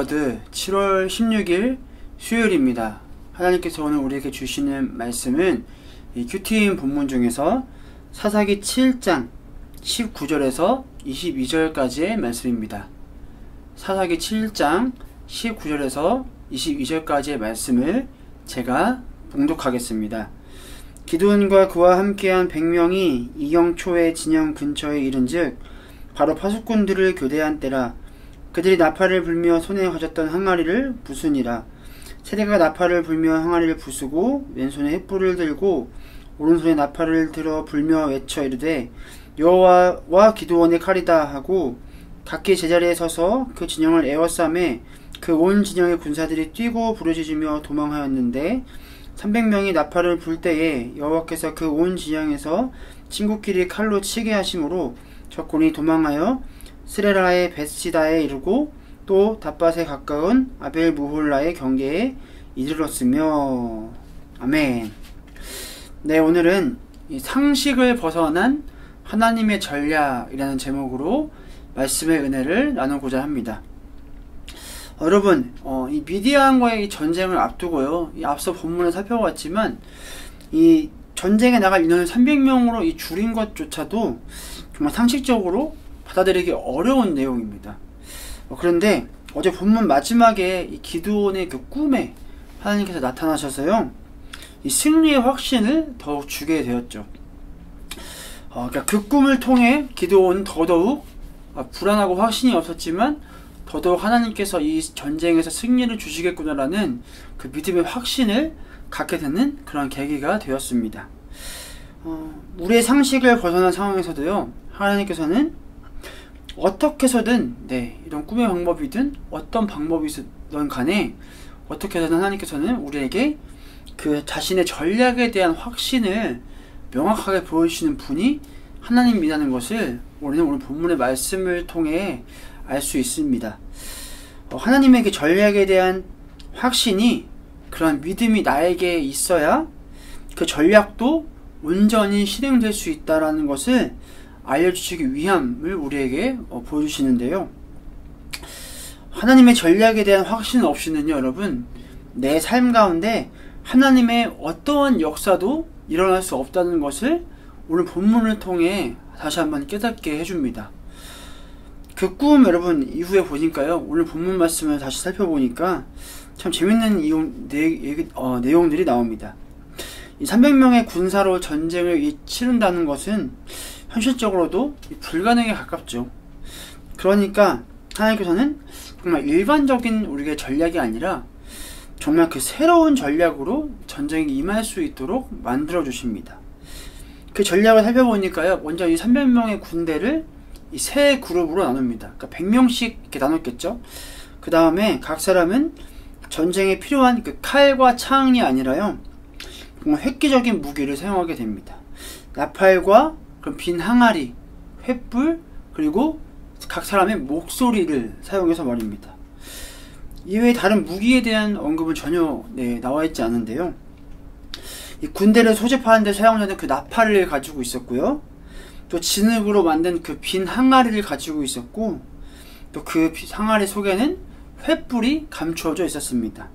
워드 7월 16일 수요일입니다. 하나님께서 오늘 우리에게 주시는 말씀은 이 큐티인 본문 중에서 사사기 7장 19절에서 22절까지의 말씀입니다. 사사기 7장 19절에서 22절까지의 말씀을 제가 봉독하겠습니다. 기드온과 그와 함께한 100명이 이경초의 진영 근처에 이른즉 바로 파수꾼들을 교대한 때라. 그들이 나팔을 불며 손에 가졌던 항아리를 부수니라. 세대가 나팔을 불며 항아리를 부수고 왼손에 횃불을 들고 오른손에 나팔을 들어 불며 외쳐 이르되 여호와와 기드온의 칼이다 하고 각기 제자리에 서서 그 진영을 에워싸매 그 온 진영의 군사들이 뛰고 부르짖으며 도망하였는데 300명이 나팔을 불 때에 여호와께서 그 온 진영에서 친구끼리 칼로 치게 하심으로 적군이 도망하여 스레라의 벳시다에 이르고 또 닷밭에 가까운 아벨 무홀라의 경계에 이르렀으며. 아멘. 네, 오늘은 이 상식을 벗어난 하나님의 전략이라는 제목으로 말씀의 은혜를 나누고자 합니다. 여러분, 이 미디안과의 이 전쟁을 앞두고요, 이 앞서 본문을 살펴봤지만 이 전쟁에 나갈 인원을 300명으로 이 줄인 것조차도 정말 상식적으로 받아들이기 어려운 내용입니다. 그런데 어제 본문 마지막에 이 기드온의 그 꿈에 하나님께서 나타나셔서요, 이 승리의 확신을 더욱 주게 되었죠. 그러니까 그 꿈을 통해 기드온은 더더욱 불안하고 확신이 없었지만 더더욱 하나님께서 이 전쟁에서 승리를 주시겠구나라는 그 믿음의 확신을 갖게 되는 그런 계기가 되었습니다. 우리의 상식을 벗어난 상황에서도요, 하나님께서는 어떻게 해서든 이런 꿈의 방법이든 어떤 방법이든 간에 어떻게 해서든 하나님께서는 우리에게 그 자신의 전략에 대한 확신을 명확하게 보여주시는 분이 하나님이라는 것을 우리는 오늘 본문의 말씀을 통해 알 수 있습니다. 하나님의 그 전략에 대한 확신이, 그런 믿음이 나에게 있어야 그 전략도 온전히 실행될 수 있다는 것을 알려주시기 위함을 우리에게 보여주시는데요. 하나님의 전략에 대한 확신 없이는요, 여러분, 내 삶 가운데 하나님의 어떠한 역사도 일어날 수 없다는 것을 오늘 본문을 통해 다시 한번 깨닫게 해줍니다. 그 꿈 여러분 이후에 보니까요, 오늘 본문 말씀을 다시 살펴보니까 참 재밌는 내용들이 나옵니다. 이 300명의 군사로 전쟁을 치른다는 것은 현실적으로도 불가능에 가깝죠. 그러니까 하나님께서는 정말 일반적인 우리의 전략이 아니라 정말 그 새로운 전략으로 전쟁에 임할 수 있도록 만들어 주십니다. 그 전략을 살펴보니까요, 먼저 이 300명의 군대를 이 세 그룹으로 나눕니다. 그러니까 100명씩 이렇게 나눴겠죠. 그 다음에 각 사람은 전쟁에 필요한 그 칼과 창이 아니라요, 정말 획기적인 무기를 사용하게 됩니다. 나팔과 그럼 빈 항아리, 횃불, 그리고 각 사람의 목소리를 사용해서 말입니다. 이외에 다른 무기에 대한 언급은 전혀 나와 있지 않은데요, 이 군대를 소집하는 데 사용되는 그 나팔을 가지고 있었고요, 또 진흙으로 만든 그 빈 항아리를 가지고 있었고, 또 그 항아리 속에는 횃불이 감추어져 있었습니다.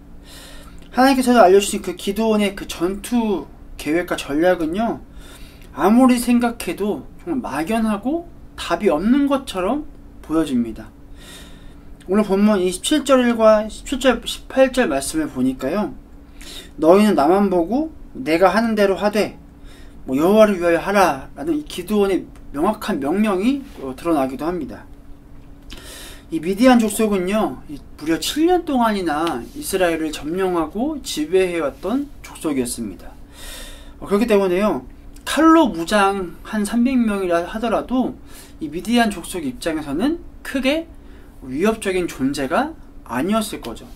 하나님께서 알려주신 그 기드온의 그 전투 계획과 전략은요, 아무리 생각해도 정말 막연하고 답이 없는 것처럼 보여집니다. 오늘 본문 27절과 17절, 18절 말씀을 보니까요, 너희는 나만 보고 내가 하는 대로 하되 여호와를 위하여 하라 라는 이 기드온의 명확한 명령이 드러나기도 합니다. 이 미디안 족속은요, 무려 7년 동안이나 이스라엘을 점령하고 지배해왔던 족속이었습니다. 그렇기 때문에요, 칼로 무장한 300명이라 하더라도 이 미디안 족속 입장에서는 크게 위협적인 존재가 아니었을 거죠.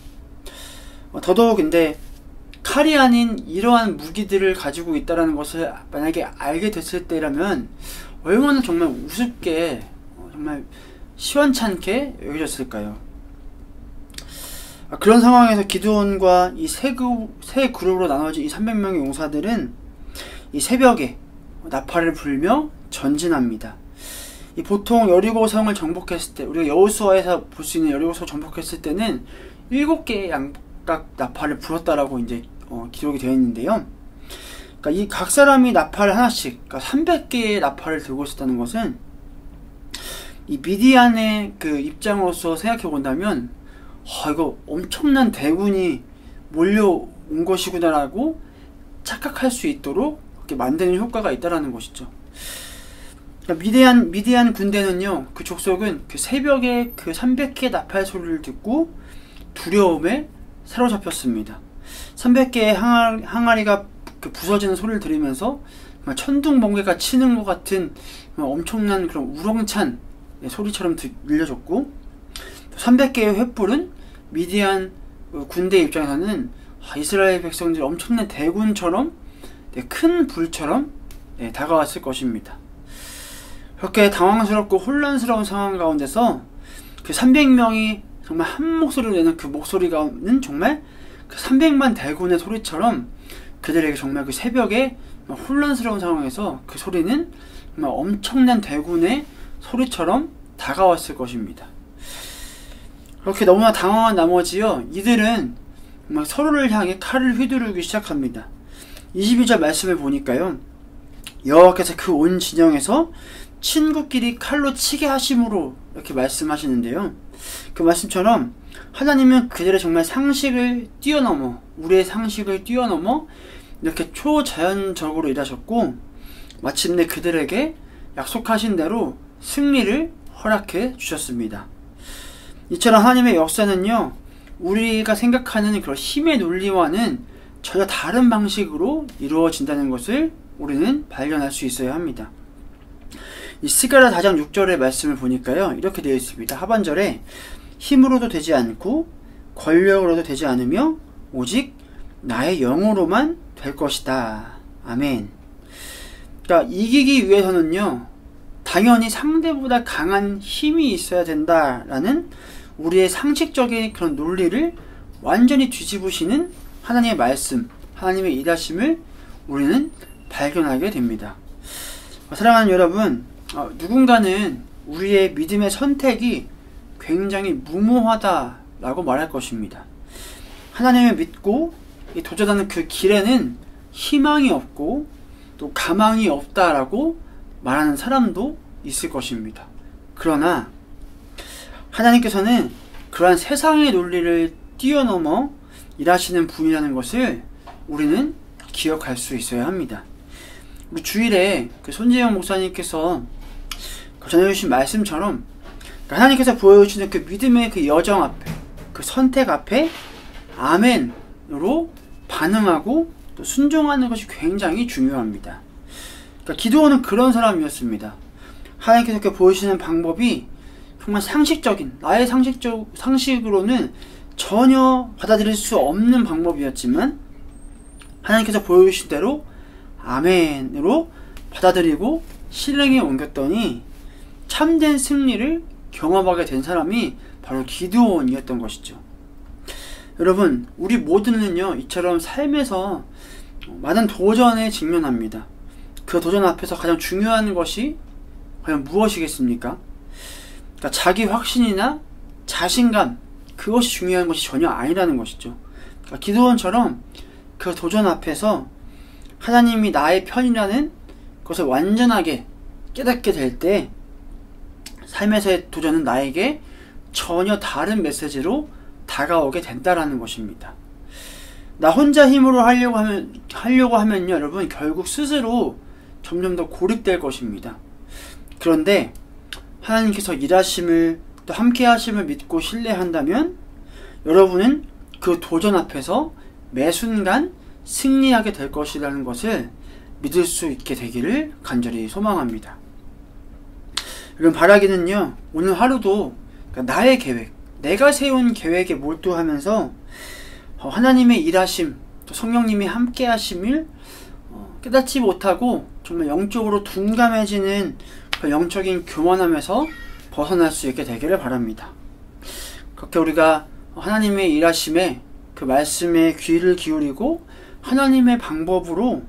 더더욱 근데 칼이 아닌 이러한 무기들을 가지고 있다는 것을 만약에 알게 됐을 때라면 얼마나 정말 우습게, 정말 시원찮게 여겨졌을까요? 그런 상황에서 기드온과 이 세 그룹으로 나눠진 이 300명의 용사들은 이 새벽에 나팔을 불며 전진합니다. 이 보통 여리고성을 정복했을 때, 우리가 여호수아에서 볼 수 있는 여리고성을 정복했을 때는 7개의 양각 나팔을 불었다라고 이제 기록이 되어 있는데요. 그러니까 이 각 사람이 나팔을 하나씩, 그러니까 300개의 나팔을 들고 있었다는 것은 이 미디안의 그 입장으로서 생각해 본다면, 이거 엄청난 대군이 몰려온 것이구나라고 착각할 수 있도록 이렇게 만드는 효과가 있다라는 것이죠. 그러니까 미디안 군대는요, 그 족속은 그 새벽에 그 300개의 나팔 소리를 듣고 두려움에 사로잡혔습니다. 300개의 항아리가 그 부서지는 소리를 들으면서 천둥 번개가 치는 것 같은 엄청난 그런 우렁찬 소리처럼 들려졌고, 300개의 횃불은 미디안 군대 입장에서는 이스라엘 백성들이 엄청난 대군처럼, 큰 불처럼 다가왔을 것입니다. 그렇게 당황스럽고 혼란스러운 상황 가운데서 그 300명이 정말 한 목소리로 내는 그 목소리가는 정말 그 300만 대군의 소리처럼 그들에게 정말 그 새벽에 혼란스러운 상황에서 그 소리는 정말 엄청난 대군의 소리처럼 다가왔을 것입니다. 그렇게 너무나 당황한 나머지요, 이들은 정말 서로를 향해 칼을 휘두르기 시작합니다. 22절 말씀을 보니까요, 여호와께서 그 온 진영에서 친구끼리 칼로 치게 하심으로 이렇게 말씀하시는데요, 그 말씀처럼 하나님은 그들의 정말 상식을 뛰어넘어, 우리의 상식을 뛰어넘어 이렇게 초자연적으로 일하셨고, 마침내 그들에게 약속하신 대로 승리를 허락해 주셨습니다. 이처럼 하나님의 역사는요, 우리가 생각하는 그런 힘의 논리와는 전혀 다른 방식으로 이루어진다는 것을 우리는 발견할 수 있어야 합니다. 이 스가랴 4장 6절의 말씀을 보니까요, 이렇게 되어 있습니다. 하반절에 힘으로도 되지 않고 권력으로도 되지 않으며 오직 나의 영으로만 될 것이다. 아멘. 그러니까 이기기 위해서는요, 당연히 상대보다 강한 힘이 있어야 된다라는 우리의 상식적인 그런 논리를 완전히 뒤집으시는 하나님의 말씀, 하나님의 일하심을 우리는 발견하게 됩니다. 사랑하는 여러분, 누군가는 우리의 믿음의 선택이 굉장히 무모하다라고 말할 것입니다. 하나님을 믿고 도전하는 그 길에는 희망이 없고 또 가망이 없다라고 말하는 사람도 있을 것입니다. 그러나 하나님께서는 그러한 세상의 논리를 뛰어넘어 일하시는 분이라는 것을 우리는 기억할 수 있어야 합니다. 우리 주일에 그 손재영 목사님께서 전해주신 말씀처럼 하나님께서 보여주시는 그 믿음의 그 여정 앞에, 그 선택 앞에 아멘으로 반응하고 또 순종하는 것이 굉장히 중요합니다. 그러니까 기드온은 그런 사람이었습니다. 하나님께서 이렇게 보여주시는 방법이 정말 상식적인, 나의 상식으로는 전혀 받아들일 수 없는 방법이었지만 하나님께서 보여주신 대로 아멘으로 받아들이고 실행에 옮겼더니 참된 승리를 경험하게 된 사람이 바로 기드온이었던 것이죠. 여러분, 우리 모두는요, 이처럼 삶에서 많은 도전에 직면합니다. 그 도전 앞에서 가장 중요한 것이 과연 무엇이겠습니까? 그러니까 자기 확신이나 자신감, 그것이 중요한 것이 전혀 아니라는 것이죠. 그러니까 기드온처럼 그 도전 앞에서 하나님이 나의 편이라는 것을 완전하게 깨닫게 될 때 삶에서의 도전은 나에게 전혀 다른 메시지로 다가오게 된다라는 것입니다. 나 혼자 힘으로 하려고 하면요, 여러분, 결국 스스로 점점 더 고립될 것입니다. 그런데 하나님께서 일하심을 또 함께 하심을 믿고 신뢰한다면 여러분은 그 도전 앞에서 매 순간 승리하게 될 것이라는 것을 믿을 수 있게 되기를 간절히 소망합니다. 여러분, 바라기는요, 오늘 하루도 나의 계획, 내가 세운 계획에 몰두하면서 하나님의 일하심, 또 성령님이 함께 하심을 깨닫지 못하고 정말 영적으로 둔감해지는 그 영적인 교만함에서 벗어날 수 있게 되기를 바랍니다. 그렇게 우리가 하나님의 일하심에 그 말씀에 귀를 기울이고 하나님의 방법으로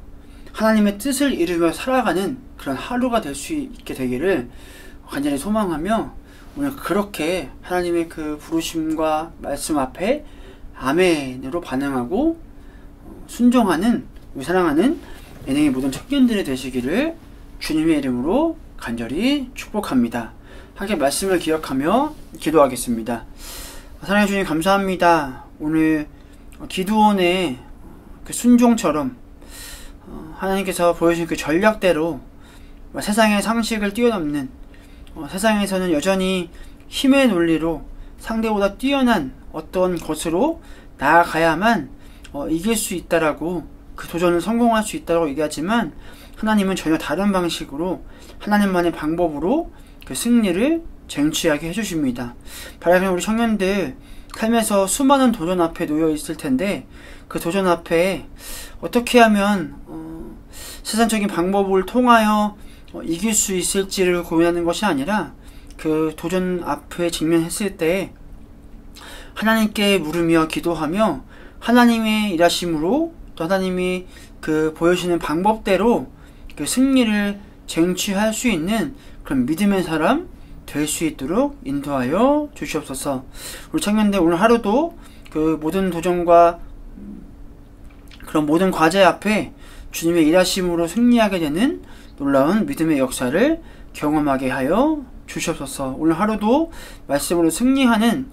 하나님의 뜻을 이루며 살아가는 그런 하루가 될 수 있게 되기를 간절히 소망하며 오늘 그렇게 하나님의 그 부르심과 말씀 앞에 아멘으로 반응하고 순종하는 우리 사랑하는 예능의 모든 청년들이 되시기를 주님의 이름으로 간절히 축복합니다. 함께 말씀을 기억하며 기도하겠습니다. 사랑해 주님 감사합니다. 오늘 기드온의 그 순종처럼 하나님께서 보여주신 그 전략대로 세상의 상식을 뛰어넘는 세상에서는 여전히 힘의 논리로 상대보다 뛰어난 어떤 것으로 나아가야만 이길 수 있다라고 그 도전을 성공할 수 있다고 얘기하지만 하나님은 전혀 다른 방식으로 하나님만의 방법으로 그 승리를 쟁취하게 해주십니다. 바라면 우리 청년들 삶에서 수많은 도전 앞에 놓여 있을 텐데 그 도전 앞에 어떻게 하면 세상적인 방법을 통하여 이길 수 있을지를 고민하는 것이 아니라 그 도전 앞에 직면했을 때 하나님께 물으며 기도하며 하나님의 일하심으로 또 하나님이 그 보여주시는 방법대로 그 승리를 쟁취할 수 있는 그런 믿음의 사람 될 수 있도록 인도하여 주시옵소서. 우리 청년들 오늘 하루도 그 모든 도전과 그런 모든 과제 앞에 주님의 일하심으로 승리하게 되는 놀라운 믿음의 역사를 경험하게 하여 주시옵소서. 오늘 하루도 말씀으로 승리하는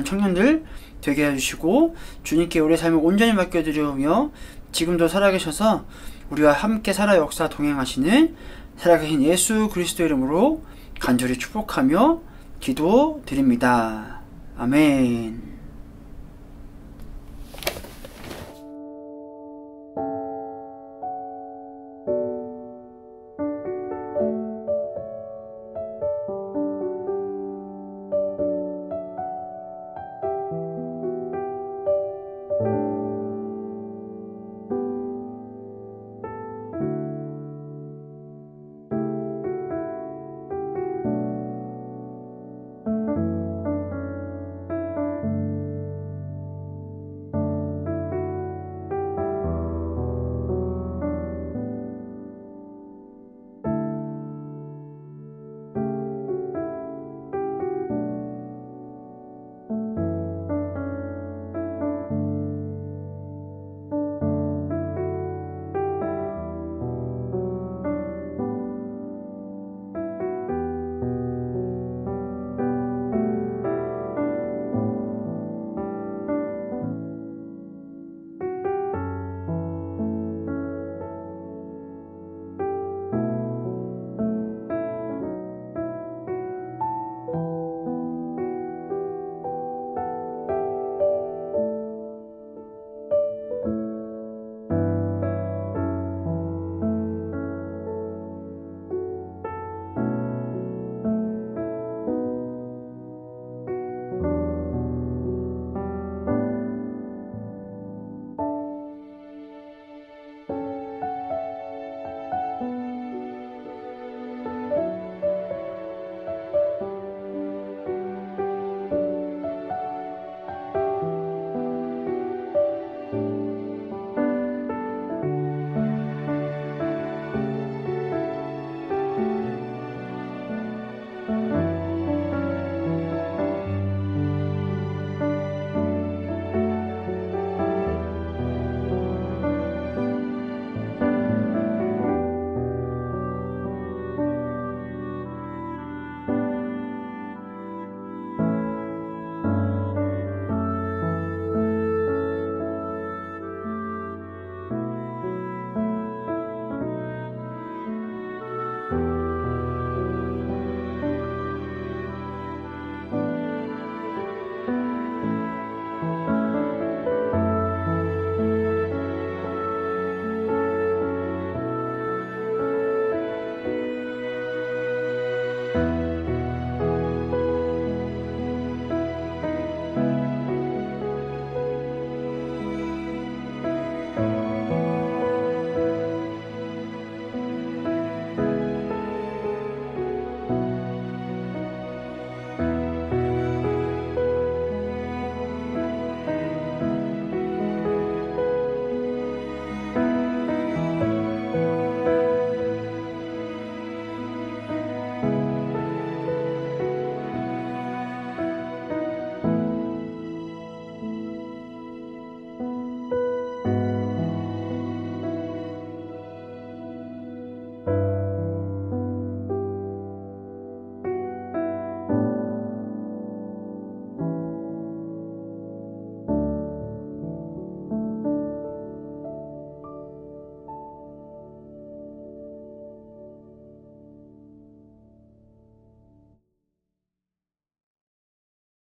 청년들 되게 해주시고 주님께 우리의 삶을 온전히 맡겨드리며 지금도 살아계셔서 우리와 함께 살아 역사 동행하시는 살아계신 예수 그리스도 이름으로 간절히 축복하며 기도드립니다. 아멘.